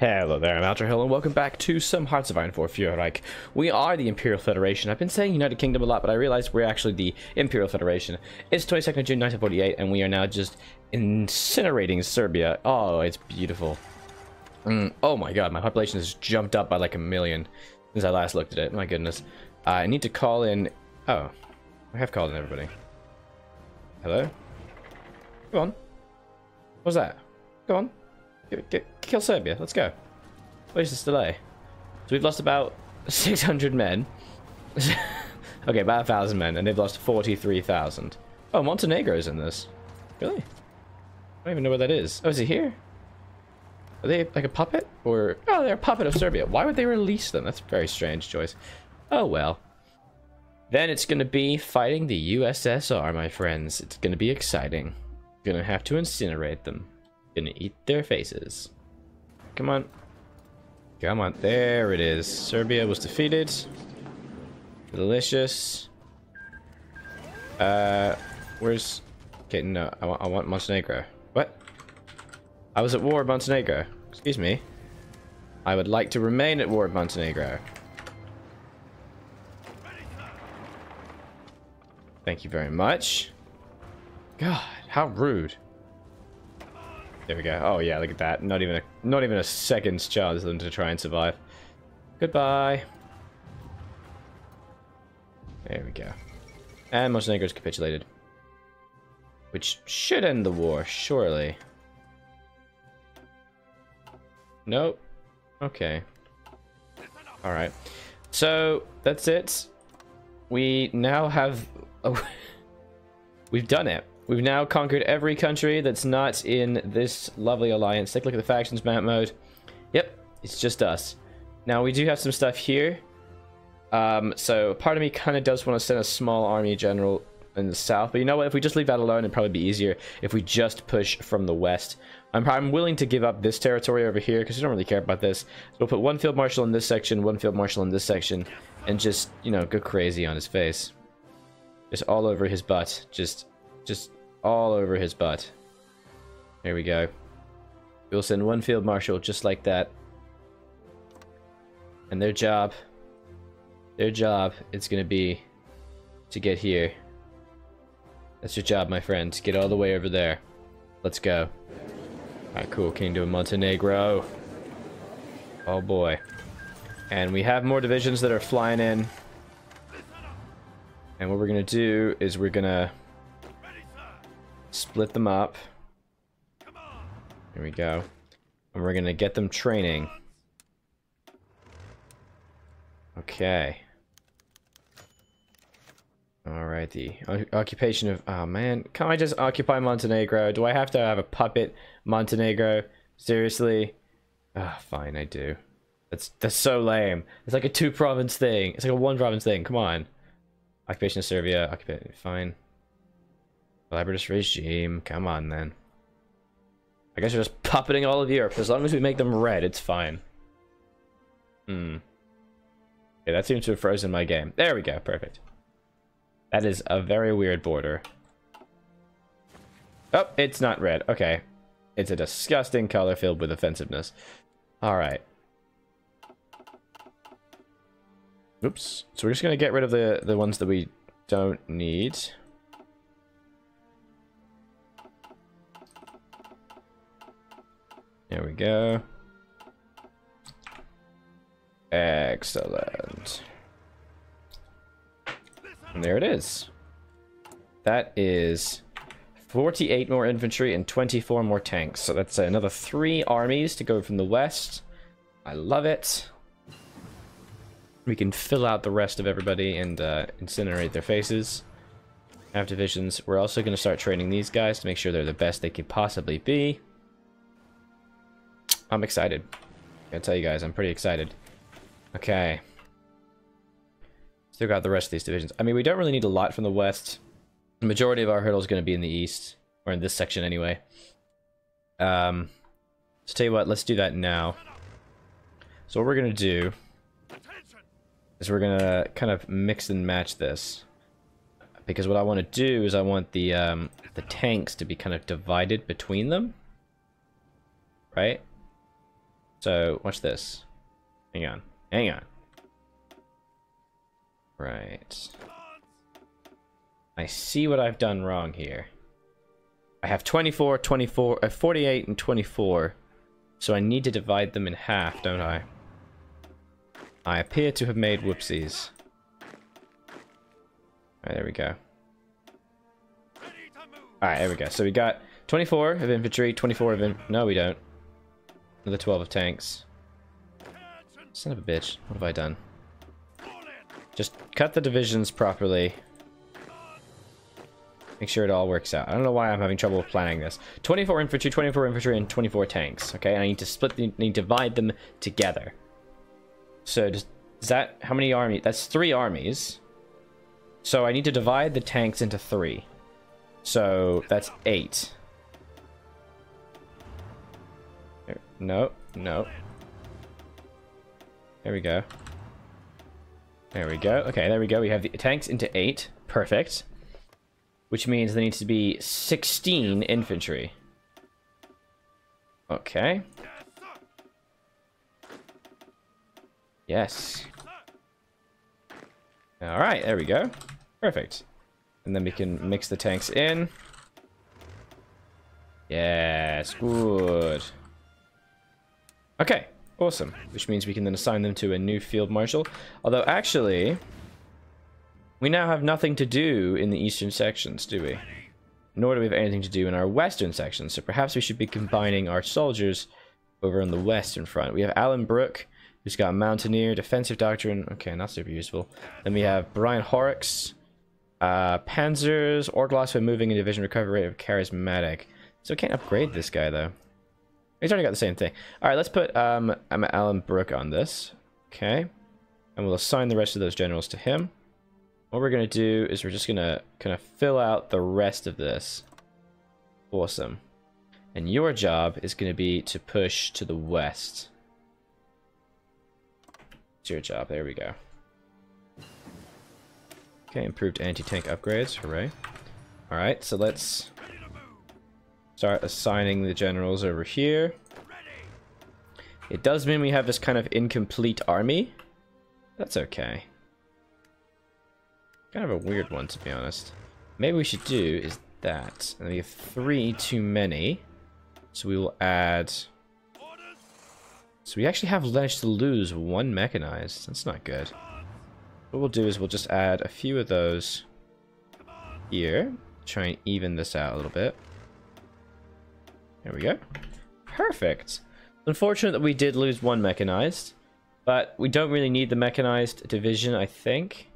Hello there, I'm Hill, and welcome back to some Hearts of Iron 4 Führerreich. We are the Imperial Federation. I've been saying United Kingdom a lot, but I realized we're actually the Imperial Federation. It's 22nd of June 1948, and we are now just incinerating Serbia. Oh, it's beautiful. Oh my god, my population has jumped up by like 1 million since I last looked at it. My goodness. I need to call in... Oh, I have called in everybody. Hello? Go on. What was that? Go on. Kill Serbia. Let's go. Where's this delay? So we've lost about 600 men. Okay, about 1,000 men, and they've lost 43,000. Oh, Montenegro's in this. Really? I don't even know where that is. Oh, is it here? Are they like a puppet? Or... Oh, they're a puppet of Serbia. Why would they release them? That's a very strange choice. Oh, well. Then it's going to be fighting the USSR, my friends. It's going to be exciting. Going to have to incinerate them. Gonna eat their faces. Come on. Come on. There it is. Serbia was defeated. Delicious. Where's... Okay, no. I want Montenegro. What? I was at war with Montenegro. Excuse me. I would like to remain at war with Montenegro. Thank you very much. God, how rude. There we go. Oh yeah, look at that. Not even a second's chance for them to try and survive. Goodbye. There we go. And Montenegro's capitulated. Which should end the war, surely. Nope. Okay. Alright. So, that's it. We now have... Oh, we've done it. We've now conquered every country that's not in this lovely alliance. Take a look at the factions map mode. Yep, it's just us. Now, we do have some stuff here. So, part of me kind of does want to send a small army general in the south. But you know what? If we just leave that alone, it'd probably be easier if we just push from the west. I'm willing to give up this territory over here because we don't really care about this. So we'll put one field marshal in this section, one field marshal in this section, and just, you know, go crazy on his face. Just all over his butt. Just all over his butt. There we go. We'll send one field marshal just like that. And their job is going to be to get here. That's your job, my friend. Get all the way over there. Let's go. Alright, cool. Kingdom of Montenegro. Oh boy. And we have more divisions that are flying in. And what we're going to do is we're going to split them up. Here we go. And we're gonna get them training. Okay. Alright, the occupation of... Oh man, can't I just occupy Montenegro? Do I have to have a puppet Montenegro? Seriously? Ah, fine, I do. That's so lame. It's like a 2-province thing. It's like a 1-province thing. Come on. Occupation of Serbia. Occupation. Fine. Collaborative regime. Come on, then. I guess we're just puppeting all of Europe. As long as we make them red, it's fine. Okay, that seems to have frozen my game. There we go. Perfect. That is a very weird border. Oh, it's not red. Okay. It's a disgusting color filled with offensiveness. Alright. Oops. So we're just going to get rid of the ones that we don't need. There we go. Excellent. And there it is. That is 48 more infantry and 24 more tanks. So that's another 3 armies to go from the west. I love it. We can fill out the rest of everybody and incinerate their faces. Have divisions. We're also going to start training these guys to make sure they're the best they could possibly be. I'm excited. I gotta tell you guys, I'm pretty excited. Okay. Still got the rest of these divisions. I mean, we don't really need a lot from the west. The majority of our hurdle is going to be in the east. Or in this section, anyway. So tell you what, let's do that now. So what we're going to do is we're going to kind of mix and match this. Because what I want to do is I want the tanks to be kind of divided between them. Right? So, watch this. Hang on. Hang on. Right. I see what I've done wrong here. I have 24, 24, 48, and 24. So I need to divide them in half, don't I? I appear to have made whoopsies. Alright, there we go. Alright, there we go. So we got 24 of infantry, 24 of no, we don't. Another 12 of tanks. Son of a bitch. What have I done? Just cut the divisions properly. Make sure it all works out. I don't know why I'm having trouble planning this. 24 infantry, and 24 tanks. Okay, and I need to split the, need to divide them together. So does that, how many armies? That's 3 armies. So I need to divide the tanks into 3. So that's 8. No, no. There we go. There we go. Okay, there we go. We have the tanks into 8. Perfect. Which means there needs to be 16 infantry. Okay. Yes. Alright, there we go. Perfect. And then we can mix the tanks in. Yes, good. Okay, awesome. Which means we can then assign them to a new field marshal. Although, actually, we now have nothing to do in the eastern sections, do we? Nor do we have anything to do in our western sections. So perhaps we should be combining our soldiers over on the western front. We have Alan Brooke, who's got Mountaineer, Defensive Doctrine. Okay, not super useful. Then we have Brian Horrocks, Panzers, Orgloss for moving and division recovery rate of Charismatic. So we can't upgrade this guy, though. He's already got the same thing. Alright, let's put Alan Brooke on this. Okay. And we'll assign the rest of those generals to him. What we're going to do is we're just going to kind of fill out the rest of this. Awesome. And your job is going to be to push to the west. It's your job. There we go. Okay, improved anti-tank upgrades. Hooray. Alright, so let's start assigning the generals over here. It does mean we have this kind of incomplete army. That's okay. Kind of a weird one, to be honest. Maybe we should do is that. And we have 3 too many. So we will add... So we actually have managed to lose 1 mechanized. That's not good. What we'll do is we'll just add a few of those here. Try and even this out a little bit. There we go. Perfect. Unfortunate that we did lose 1 mechanized. But we don't really need the mechanized division, I think.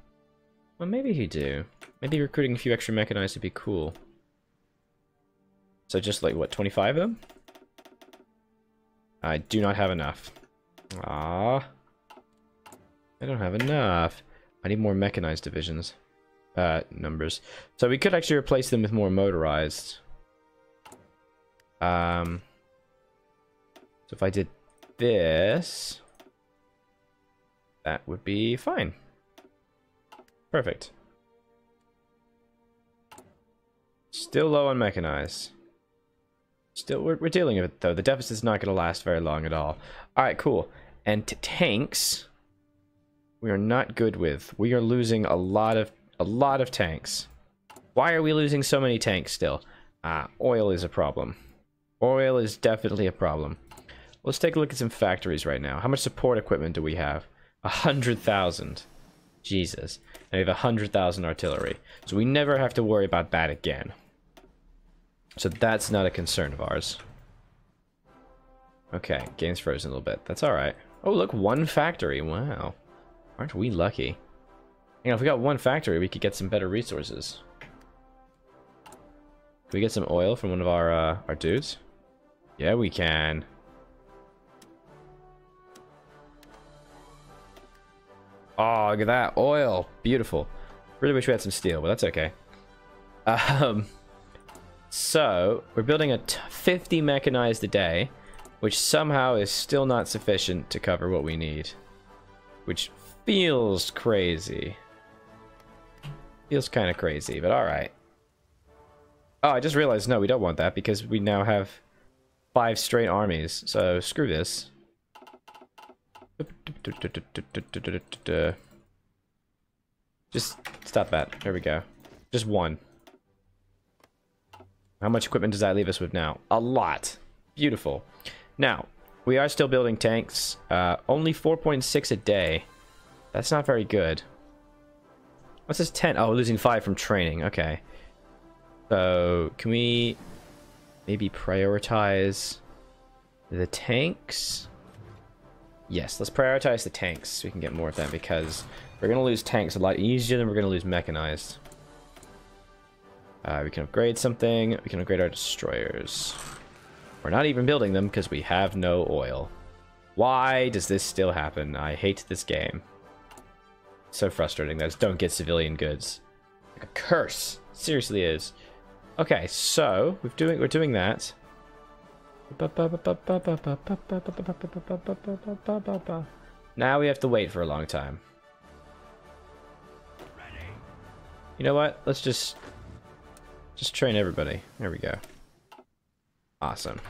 Well, maybe you do. Maybe recruiting a few extra mechanized would be cool. So just like, what, 25 of them? I do not have enough. Ah, I don't have enough. I need more mechanized divisions. Numbers. So we could actually replace them with more motorized. So if I did this, that would be fine. Perfect. Still low on mechanized. Still, we're dealing with it though. The deficit's not going to last very long at all. Alright, cool. And tanks, we are not good with. We are losing a lot of tanks. Why are we losing so many tanks still? Oil is a problem. Oil is definitely a problem. Let's take a look at some factories right now. How much support equipment do we have? 100,000. Jesus. And we have 100,000 artillery. So we never have to worry about that again. So that's not a concern of ours. Okay, game's frozen a little bit. That's alright. Oh, look, 1 factory. Wow. Aren't we lucky? You know, if we got 1 factory, we could get some better resources. Can we get some oil from one of our dudes? Yeah, we can. Oh, look at that. Oil. Beautiful. Really wish we had some steel, but that's okay. So, we're building a 50 mechanized a day, which somehow is still not sufficient to cover what we need. Which feels crazy. Feels kind of crazy, but alright. Oh, I just realized, no, we don't want that, because we now have 5 straight armies, so screw this. Just stop that. There we go. Just one. How much equipment does that leave us with now? A lot. Beautiful. Now, we are still building tanks. Only 4.6 a day. That's not very good. What's this 10? Oh, losing 5 from training. Okay. So, can we maybe prioritize the tanks? Yes, let's prioritize the tanks so we can get more of them, because we're going to lose tanks a lot easier than we're going to lose mechanized. We can upgrade something. We can upgrade our destroyers. We're not even building them because we have no oil. Why does this still happen? I hate this game. So frustrating that I just don't get civilian goods. Like a curse. Seriously is. Okay, so we're doing that. Now we have to wait for a long time. You know what? Let's just train everybody. There we go. Awesome.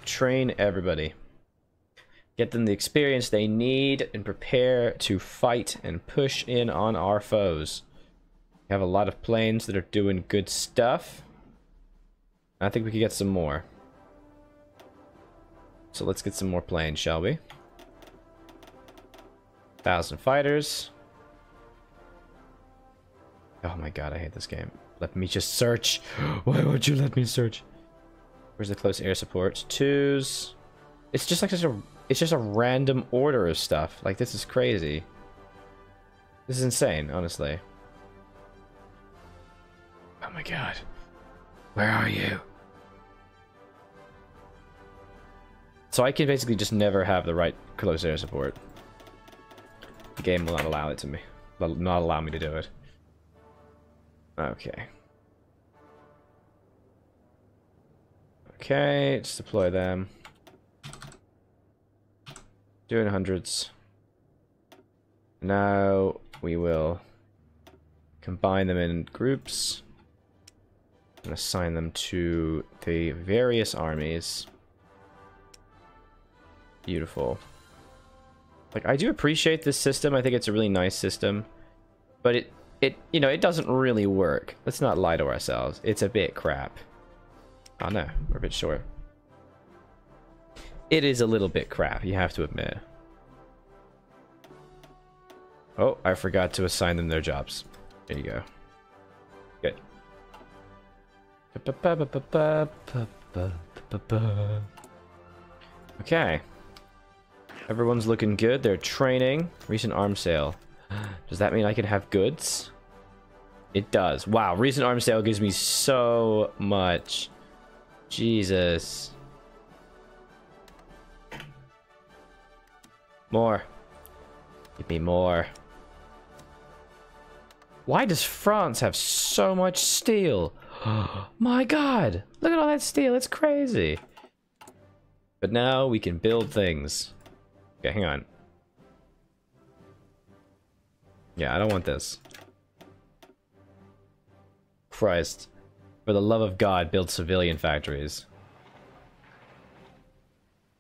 Train everybody. Get them the experience they need and prepare to fight and push in on our foes. We have a lot of planes that are doing good stuff. I think we could get some more. So let's get some more planes, shall we? 1,000 fighters. Oh my god, I hate this game. Let me just search. Why would you let me search? Where's the close air support? 2s. It's just like it's just a random order of stuff. Like, this is crazy. This is insane, honestly. Oh my god. Where are you? So I can basically just never have the right close air support. The game will not allow it to me. Will not allow me to do it. Okay. Okay, let's deploy them. Doing hundreds. Now we will combine them in groups and assign them to the various armies. Beautiful. Like, I do appreciate this system. I think it's a really nice system, but it you know, it doesn't really work. Let's not lie to ourselves. It's a bit crap. Oh no, we're a bit short. It is a little bit crap, you have to admit. Oh, I forgot to assign them their jobs. There you go. Good. Okay. Everyone's looking good. They're training. Recent arms sale. Does that mean I can have goods? It does. Wow, recent arms sale gives me so much. Jesus. More. Give me more. Why does France have so much steel? My god! Look at all that steel, it's crazy. But now we can build things. Okay, hang on. Yeah, I don't want this. Christ. For the love of God, build civilian factories.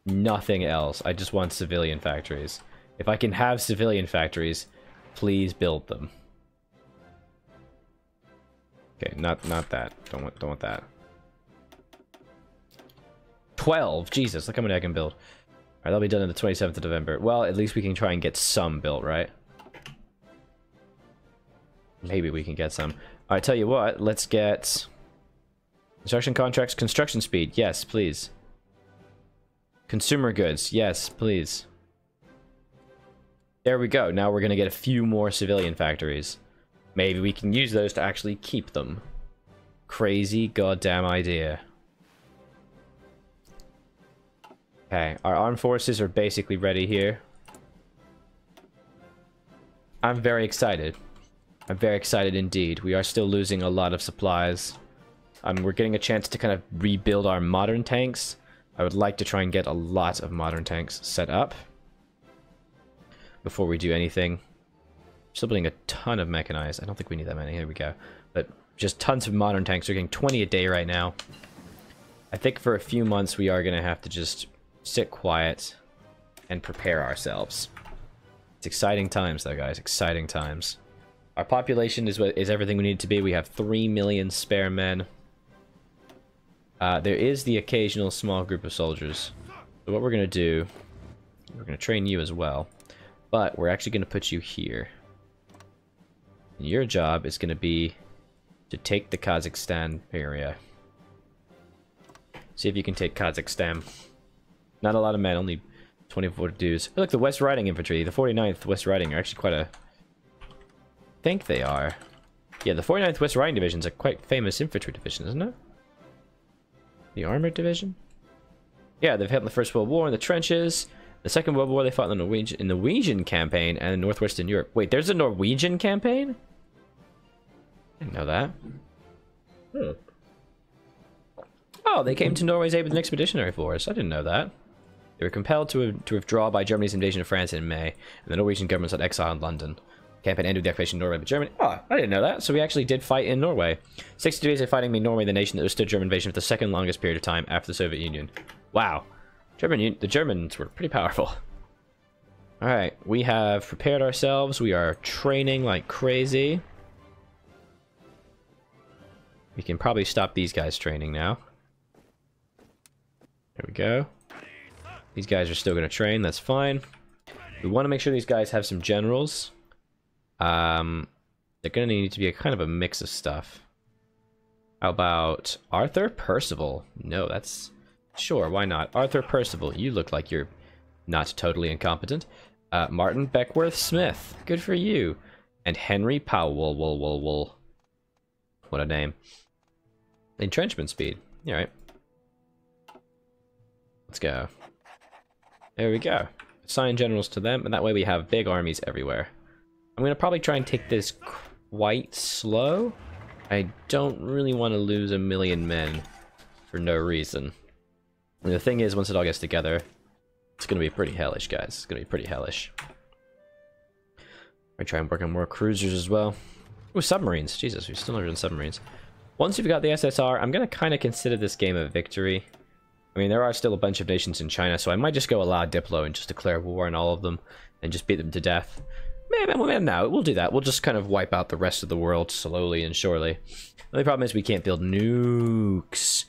Nothing else. I just want civilian factories. If I can have civilian factories, please build them. Okay, not that. Don't want that. 12! Jesus, look how many I can build. Alright, that'll be done on the 27th of November. Well, at least we can try and get some built, right? Maybe we can get some. Alright, tell you what, let's get... Construction contracts, construction speed. Yes, please. Consumer goods. Yes, please. There we go. Now we're gonna get a few more civilian factories. Maybe we can use those to actually keep them. Crazy goddamn idea. Okay, our armed forces are basically ready here. I'm very excited. I'm very excited indeed. We are still losing a lot of supplies. We're getting a chance to kind of rebuild our modern tanks. I would like to try and get a lot of modern tanks set up before we do anything. Still building a ton of mechanized. I don't think we need that many. Here we go. But just tons of modern tanks. We're getting 20 a day right now. I think for a few months we are going to have to just sit quiet and prepare ourselves. It's exciting times, though, guys. Exciting times. Our population is everything we need it to be. We have 3 million spare men. There is the occasional small group of soldiers. So what we're going to do, we're going to train you as well. But we're actually going to put you here. And your job is going to be to take the Kazakhstan area. See if you can take Kazakhstan. Not a lot of men, only 24 dudes. Look, the West Riding Infantry, the 49th West Riding are actually quite a... I think they are. Yeah, the 49th West Riding Division is a quite famous infantry division, isn't it? The Armored Division? Yeah, they've fought in the First World War in the trenches. The Second World War, they fought in the Norwegian campaign and in Northwestern Europe. Wait, there's a Norwegian campaign? I didn't know that. Hmm. Oh, they came to Norway's aid with an expeditionary force. I didn't know that. They were compelled to withdraw by Germany's invasion of France in May, and the Norwegian government sought exile in London. The campaign ended with the occupation of Norway by Germany. Oh, I didn't know that. So we actually did fight in Norway. 60 days of fighting made Norway the nation that withstood German invasion for the second longest period of time after the Soviet Union. Wow. The Germans were pretty powerful. Alright, we have prepared ourselves. We are training like crazy. We can probably stop these guys training now. There we go. These guys are still going to train, that's fine. We want to make sure these guys have some generals. They're going to need to be a kind of a mix of stuff. How about Arthur Percival? No, that's... Sure, why not? Arthur Percival, you look like you're not totally incompetent. Martin Beckworth Smith, good for you. And Henry Powell, what a name. Entrenchment speed, alright. Let's go. There we go. Assign generals to them, and that way we have big armies everywhere. I'm going to probably try and take this quite slow. I don't really want to lose 1 million men for no reason. And the thing is, once it all gets together, it's going to be pretty hellish, guys. It's going to be pretty hellish. I try and work on more cruisers as well. Ooh, submarines. Jesus, we've still never done submarines. Once you've got the SSR, I'm going to kind of consider this game a victory. I mean, there are still a bunch of nations in China, so I might just go a la Diplo and just declare war on all of them and just beat them to death. Man, no, we'll do that. We'll just kind of wipe out the rest of the world slowly and surely. The only problem is we can't build nukes.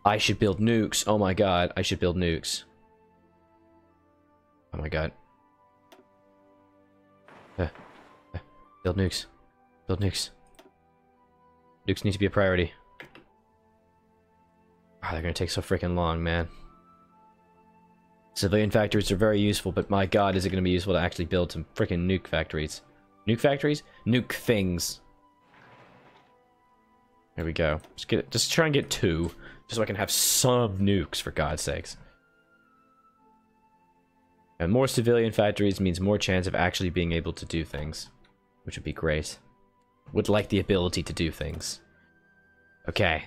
I should build nukes. Oh my god, I should build nukes. Oh my god. Build nukes. Build nukes. Nukes need to be a priority. Oh, they're gonna take so freaking long, man. Civilian factories are very useful, but my god, is it gonna be useful to actually build some freaking nuke factories? Nuke factories? Nuke things. There we go. Just try and get 2, just so I can have some nukes, for God's sakes. And more civilian factories means more chance of actually being able to do things, which would be great. Would like the ability to do things. Okay.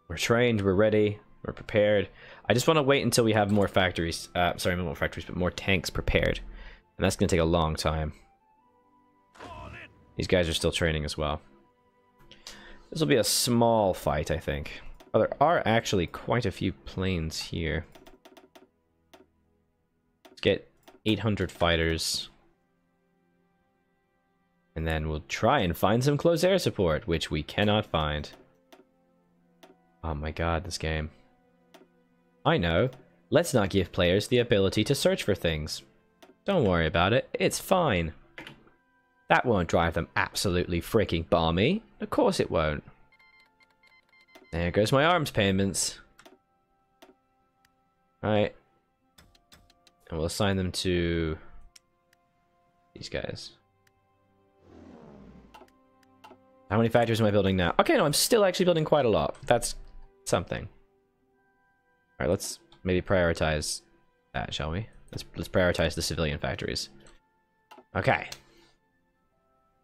We're trained, we're ready, we're prepared. I just want to wait until we have more factories. Sorry, not more factories, but more tanks prepared. And that's going to take a long time. These guys are still training as well. This will be a small fight, I think. Oh, there are actually quite a few planes here. Let's get 800 fighters. And then we'll try and find some close air support, which we cannot find. Oh my god, this game. I know. Let's not give players the ability to search for things. Don't worry about it. It's fine. That won't drive them absolutely freaking balmy. Of course it won't. There goes my arms payments. Alright. And we'll assign them to these guys. How many factories am I building now? Okay, no, I'm still actually building quite a lot. That's something. Alright, let's maybe prioritize that, shall we? Let's prioritize the civilian factories. Okay.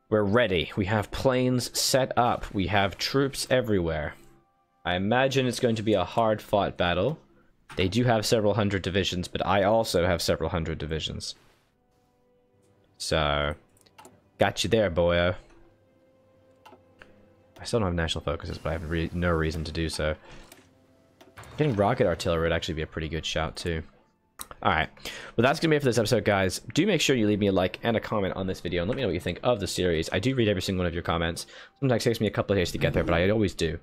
We're ready. We have planes set up. We have troops everywhere. I imagine it's going to be a hard-fought battle. They do have several hundred divisions, but I also have several hundred divisions. So, got you there, boyo. I still don't have national focuses, but I have no reason to do so. Getting rocket artillery would actually be a pretty good shout, too. Alright, well that's going to be it for this episode, guys. Do make sure you leave me a like and a comment on this video, and let me know what you think of the series. I do read every single one of your comments. Sometimes it takes me a couple of days to get there, but I always do.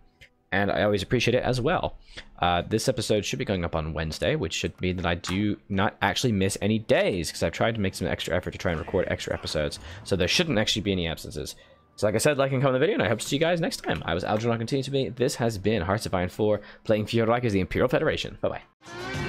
And I always appreciate it as well. This episode should be going up on Wednesday, which should mean that I do not actually miss any days, because I've tried to make some extra effort to try and record extra episodes. So there shouldn't actually be any absences. So like I said, like and comment on the video, and I hope to see you guys next time. I was Algernon, continue to be. This has been Hearts of Iron 4, playing Führerreich as the Imperial Federation. Bye-bye.